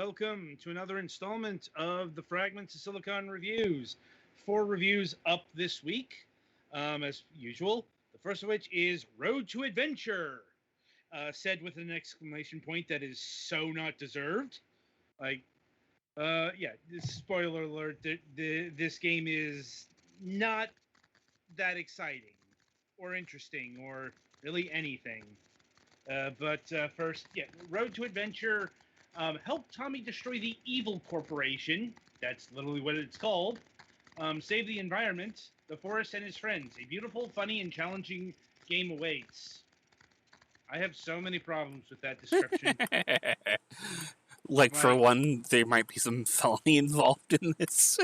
welcome to another installment of the Fragments of Silicon reviews. 4 reviews up this week, as usual. The first of which is Road to Adventure, said with an exclamation point that is so not deserved. Spoiler alert, this game is not that exciting or interesting or really anything. First, Road to Adventure helped Tommy destroy the evil corporation. That's literally what it's called. Save the environment, the forest, and his friends. A beautiful, funny, and challenging game awaits. I have so many problems with that description. For one, there might be some felony involved in this.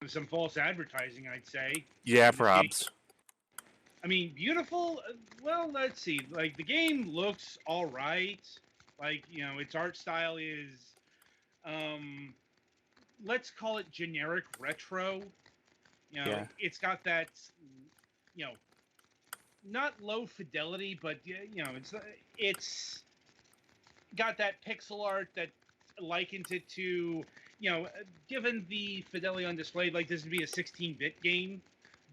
Some false advertising, I'd say. Yeah, perhaps. I mean, beautiful. Well, let's see. Like, the game looks all right. Its art style is, let's call it generic retro. It's got that, not low fidelity, but it's got that pixel art that likens it to, given the fidelity on display, like this would be a 16-bit game.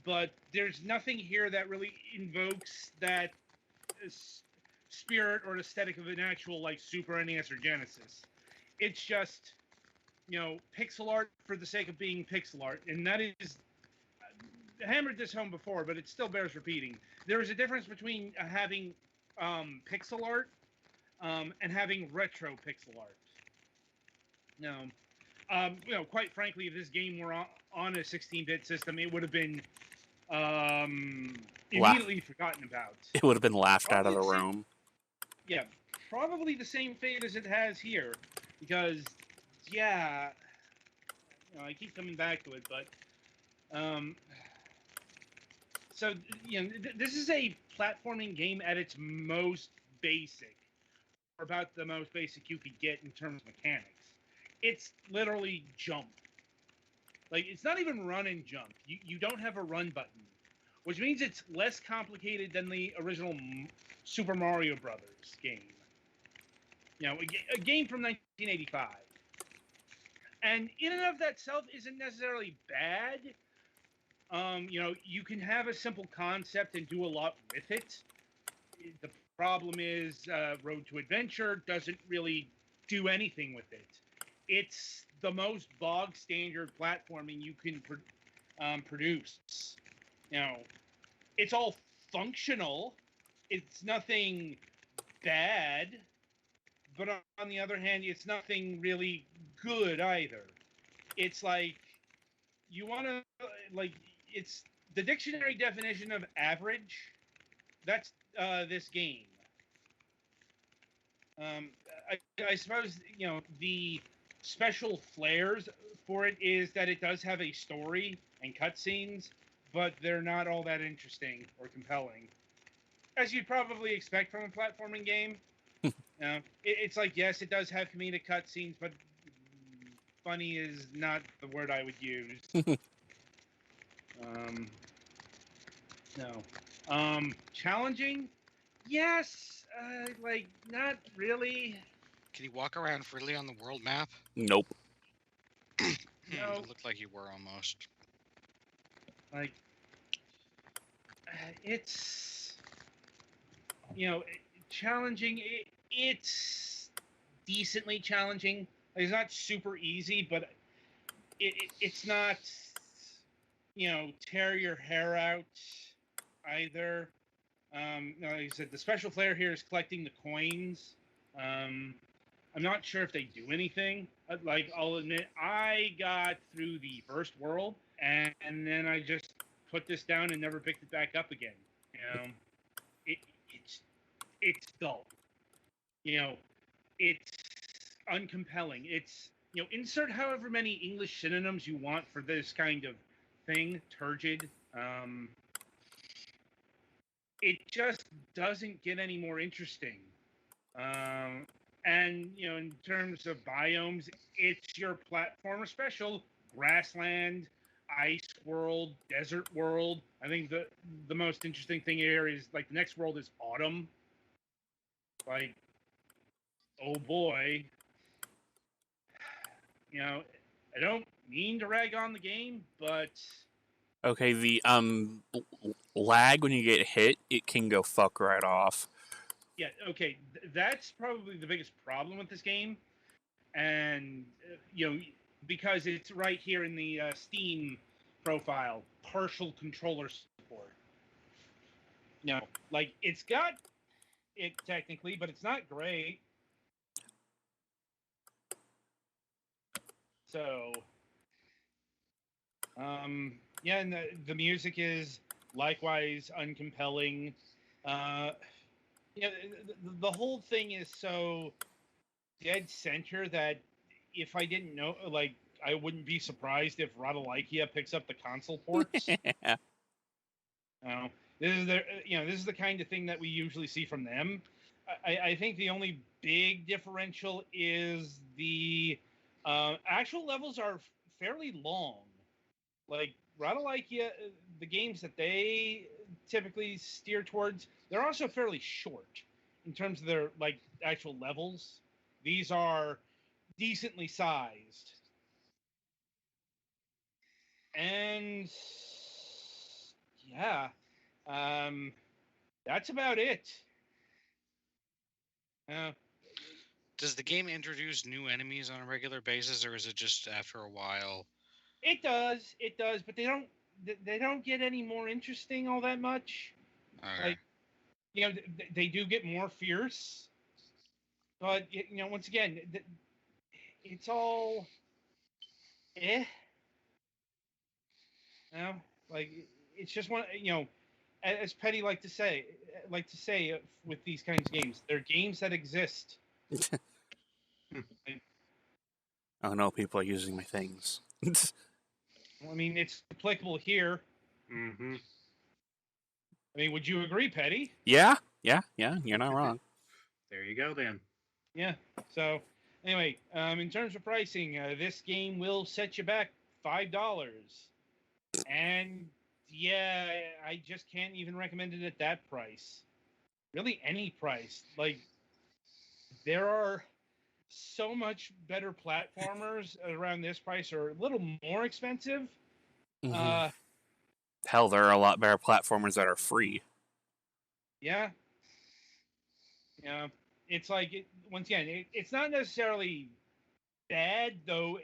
But there's nothing here that really invokes that spirit or aesthetic of an actual, Super NES or Genesis. It's just, pixel art for the sake of being pixel art. And that is, I hammered this home before, but it still bears repeating. There is a difference between having pixel art and having retro pixel art. Quite frankly, if this game were on a 16-bit system, it would have been immediately forgotten about. It would have been laughed out of the room. Yeah, probably the same fate as it has here, because I keep coming back to it, but this is a platforming game at its most basic, or about the most basic you could get in terms of mechanics. It's literally jump. It's not even run and jump. You don't have a run button, which means it's less complicated than the original Super Mario Brothers game. A game from 1985. And in and of that self isn't necessarily bad. You can have a simple concept and do a lot with it. The problem is Road to Adventure doesn't really do anything with it. It's the most bog standard platforming you can produce. It's all functional. It's nothing bad, but on the other hand, it's nothing really good either. It's you want to it's the dictionary definition of average. That's this game. I suppose the special flares for it is that it does have a story and cutscenes, but they're not all that interesting or compelling, as you'd probably expect from a platforming game. It's yes, it does have comedic cutscenes, but funny is not the word I would use. No. Challenging? Yes. Not really. Can you walk around freely on the world map? Nope. No. It looked like you were almost. It's challenging. It's decently challenging. It's not super easy, but it's not tear your hair out either. Like I said, the special flair here is collecting the coins. I'm not sure if they do anything. I'll admit, I got through the first world, and then I just put this down and never picked it back up again. It's dull. It's uncompelling. It's insert however many English synonyms you want for this kind of thing. Turgid. It just doesn't get any more interesting. And in terms of biomes, it's your platformer special: grassland, ice world, desert world. I think the most interesting thing here is the next world is autumn. oh boy, I don't mean to rag on the game, but Okay, the lag when you get hit, it can go fuck right off. yeah, okay, that's probably the biggest problem with this game, and because it's right here in the Steam profile, partial controller support. Like it's got it technically, but it's not great. So, yeah, and the music is likewise uncompelling. Uh, the whole thing is so dead center that if I didn't know, like, I wouldn't be surprised if Radalaikia picks up the console ports. Uh, this is the kind of thing that we usually see from them. I think the only big differential is the actual levels are fairly long. Like Radalaikia, the games that they typically steer towards, they're also fairly short in terms of their like actual levels. These are decently sized, and yeah, um, that's about it. Uh, Does the game introduce new enemies on a regular basis, or is it just after a while? it does, but they don't get any more interesting all that much. Okay. Like they do get more fierce, but once again, it's all eh. You know, like it's just one. As Petty like to say with these kinds of games, they're games that exist. Like, Oh no, people are using my things. I mean, it's applicable here. Mm-hmm. I mean, would you agree, Petty? Yeah, you're not wrong. There you go, then. Yeah. So, anyway, in terms of pricing, this game will set you back $5, and yeah, I just can't even recommend it at that price. Really, any price. Like, there are so much better platformers around this price, or a little more expensive. Mhm. Hell, there are a lot better platformers that are free. Yeah. Yeah. It's like once again, it's not necessarily bad, though.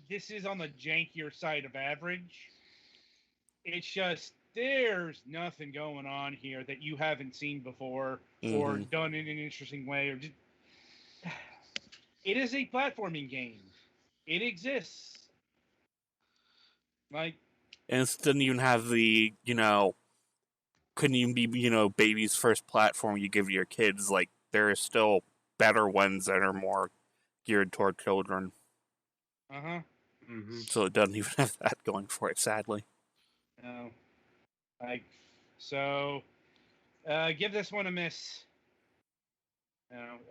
This is on the jankier side of average. It's just there's nothing going on here that you haven't seen before or Mhm. done in an interesting way, or just it is a platforming game. It exists. Like And it doesn't even have the, couldn't even be, baby's first platform you give to your kids. Like, there are still better ones that are more geared toward children. uh-huh. Mm-hmm. So it doesn't even have that going for it, sadly. No. Like so give this one a miss.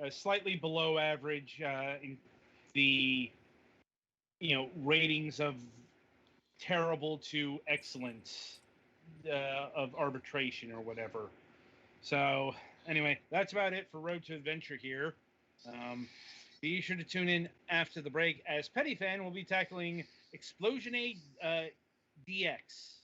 Slightly below average in the ratings of terrible to excellent of arbitration or whatever. So anyway, that's about it for Road to Adventure here. Be sure to tune in after the break as Petty Fan will be tackling Explosion 8 DX.